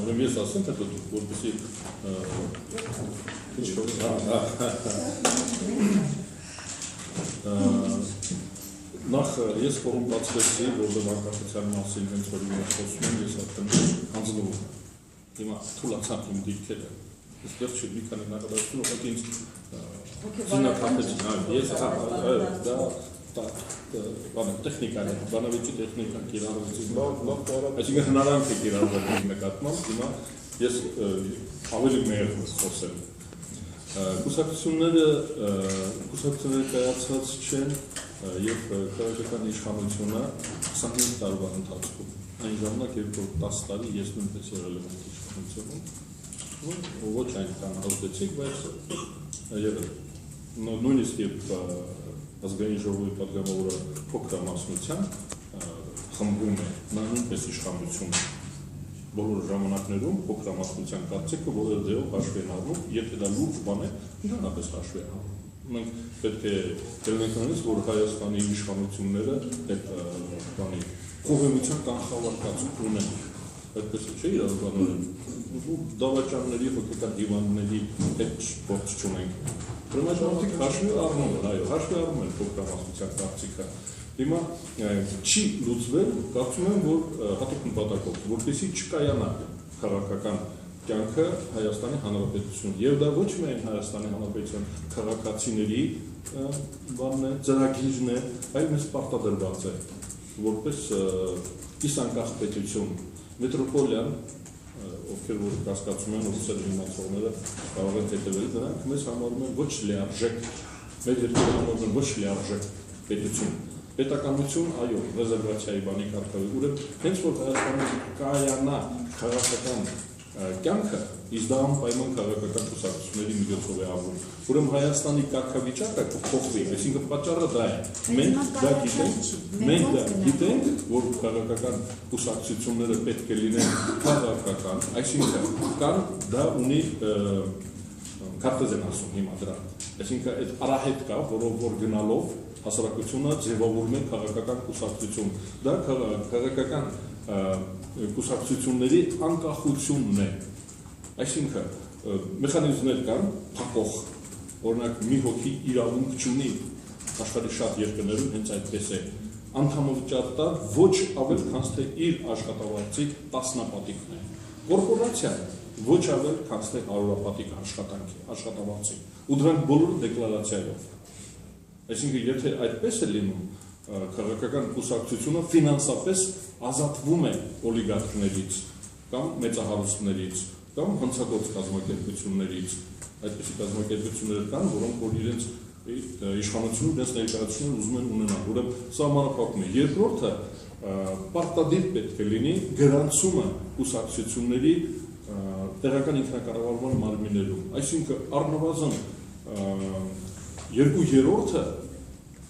ուրեմն ես ասեմ, թե դուք որպեսզի նախ ես ֆորում բացվեցի, որտեղ անկախության մասին հենց որ մենք խոսում ենք, ես արդեն հանձնվում եմ։ Հիմա թուլացան իմ դիրքերը։ Ես վերջի մի քանի նախադասություն ուղղակի ինձ զինաթափեցին, ես բանը տեխնիկան է, բանավեճի տեխնիկան կիրառվեցին, այսինքն հնարանք է կիրառվել նկատմամբ, հիմա ես ավելի մեր խոսեմ։ Կուսակցությունները կայացած չեն և քաղաքական իշխանությունը 25 տարվա ընթացքում, այն ժամանակ, երբ որ 10 տարի ես նույնպես եղել եմ իշխանությունում, ոչ այնքան ազդեցիկ, բայց եղել։ Նույնիսկ երբ ազգային ժողովի պատգամավորը փոքրամասնության խմբում է, նա նույնպես իշխանություն բոլոր ժամանակներում փոքրամասնության կարծիքը որևէ ձևով հաշվի են առնում, եթե դա լուրջ բան է, ընդհանրապես հաշվի են առնում։ Մենք պետք է ելնենք նրանից, որ Հայաստանի իշխանությունները այդ բանի խոհեմության կանխավոր կարծիք ունեն։ Այդպես չէ իրավաբանորեն, դավաճանների, հոգեկան հիվանդների հետ գործ չունենք։ Ուրեմն այդ մարդիկ հաշվի առնում են, այո, հաշվի առնում են փոքրամասնության կարծիքը։ Հիմա չի լուծվել, կարծում եմ, որ հատուկ նպատակով, որպեսզի չկայանա քաղաքական կյանքը Հայաստանի Հանրապետությունում, եւ դա ոչ միայն Հայաստանի Հանրապետության քաղաքացիների բանն է, ծրագիրն է, այլ մեզ պարտադրված է, որպես կիսանկախ պետություն, մետրոպոլիան, ովքեր որ կասկածում են ուսել հիմնացողները կարող են հետևել դրանք, մեզ համարում են ոչ լիարժեք, մեր երկրի համարում են ոչ լիարժեք պետություն։ Պետականություն, այո, ռեզերվացիայի բանի կարգավի, ուրեմն հենց որ Հայաստանում կայանա քաղաքական կյանքը, իսկ դա անպայման քաղաքական կուսակցությունների միջոցով է ապրում։ Ուրեմն Հայաստանի կարգավիճակը կփոխվի, այսինքն պատճառը դա է։ Մենք դա գիտենք, որ քաղաքական կուսակցությունները պետք է լինեն քաղաքական, այսինքն կան դա ունի քարտեզ են ասում հիմա դրա։ Այսինքն այդ արահետ կա, որով որ գնալով հասարակությունը ձևավորում է քաղաքական կուսակցություն։ Դա քաղաքական կուսակցությունների անկախությունն է։ Այսինքն մեխանիզմներ կան, փակող, օրինակ մի հոգի իրավունք չունի, աշխարհի շատ երկրներում հենց այդպես է։ Անդամավճար տա ոչ ավել քան թե իր աշխատավարձի տասնապատիկն է։ Կորպորացիան ոչ ավել քան թե 100-ապատիկ աշխատավարձի։ Ու դրանք բոլորը դեկլարացիայով։ Այսինքն եթե այդպես է լինում, քաղաքական կուսակցությունը ֆինանսապես ազատվում է օլիգարխներից կամ մեծահարուստներից կամ հանցագործ կազմակերպություններից, այդպիսի կազմակերպություններ կան, որոնք որ իրենց իշխանությունում իրենց ներկայացուցիչները ուզում են ունենալ, ուրեմն սահմանափակում է։ Երկրորդը պարտադիր պետք է լինի գրանցումը կուսակցությունների տեղական ինքնակառավարման մարմիններում, այսինքն առնվազն 2/3-ը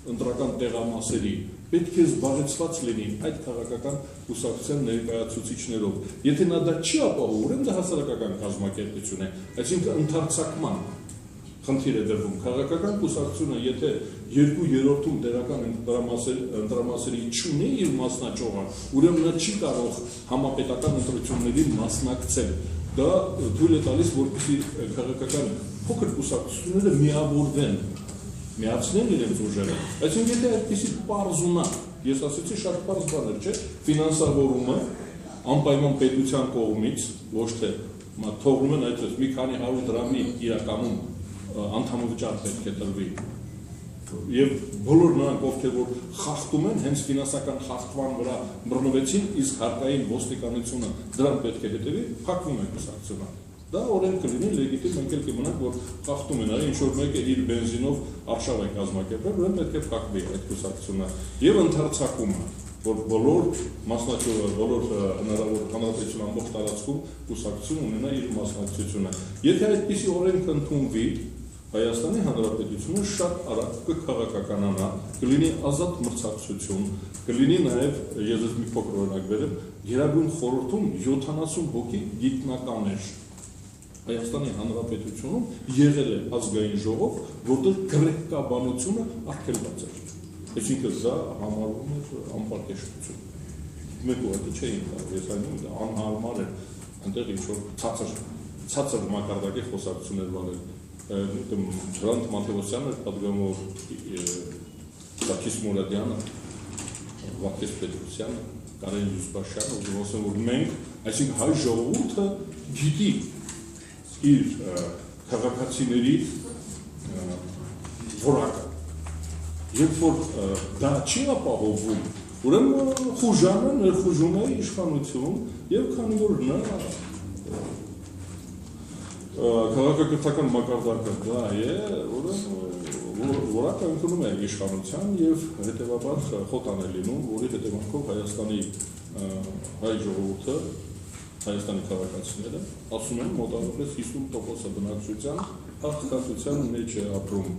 ընտրական տեղամասերի պետք է զբաղեցված լինի այդ քաղաքական կուսակցության ներկայացուցիչներով։ Եթե նա դա չի ապահովում, ուրեմն դա հասարակական կազմակերպություն է, այսինքն ընդարձակման խնդիր է դրվում։ Քաղաքական կուսակցությունը, եթե 2/3-ում տեղական ընտրամասերի չունի իր մասնաճյուղը, ուրեմն նա չի կարող համապետական ընտրություններին մասնակցել։ Դա թույլ է տալիս, որպեսզի քաղաքական փոքր կուսակցությունները միավորվեն, միացնեն իրենց ուժերը։ Այսինքն եթե այդպիսի պարզ ունակ, ես ասեցի շատ պարզ բաներ, չէ՞, ֆինանսավորումը անպայման պետության կողմից, ոչ թե թողնում են այդպես մի քանի 100 դրամի իրականում անդամավճար պետք է տրվի։ Եվ բոլոր նրանք, ովքեր որ խախտում են, հենց ֆինանսական խախտման վրա բռնվեցին, իսկ հարկային ոստիկանությունը դրան պետք է հետևի, փակվում է կուսակցությունը։ Դա օրենք կլինի լեգիտիմ, մենք էլ կմնանք, որ խախտում են, ինչ որ մեկը իր բենզինով արշավ է կազմակերպել, ուրեմն պետք է փակվի այդ կուսակցությունը։ Եվ ընդարձակումը, որ բոլոր մասնակցողը, բոլոր հնարավոր հանրապետության ամբողջ տարածքում կուսակցություն ունենա իր մասնակցությունը։ Եթե այդպիսի օրենք ընդունվի, Հայաստանի Հանրապետությունը շատ արագ կքաղաքականանա, կլինի ազատ մրցակցություն, կլինի նաև, ես մի փոքր օրինակ բերեմ, Գերագույն խորհրդում 70 հոգի գիտնականներ Հայաստանի Հանրապետությունում եղել է ազգային ժողով, որտեղ գրեհկաբանությունը արգելված էր։ Այսինքն դա համարվում էր անպատեշտություն։ Մեկ ուղղակի չէին կարող, ես այն անհարմար էր այնտեղ ինչ-որ ցածր մակարդակի խոսակցություններ վարել։ Հրանտ Մաթևոսյանը պատգամավոր Սարգիս Մուրադյանը, Վարդգես Պետրոսյանը, Կարեն Յուսուփաշյանը, ուզում ասեմ, որ մենք, այսինքն հայ ժողովուրդը գիտի իր քաղաքացիների որակը։ Երբ որ դա չի ապահովում, ուրեմն խուժանը ներխուժում է իշխանություն, եւ քանի որ նա քաղաքակրթական մակարդակը դա է, որակը ընդունում է իշխանության եւ հետեւաբար խոտ է լինում, որի հետևանքով Հայաստանի հայ ժողովուրդը, Հայաստանի քաղաքացիները ասում են մոտավորապես 50% բնակչության աղքատության մեջ է ապրում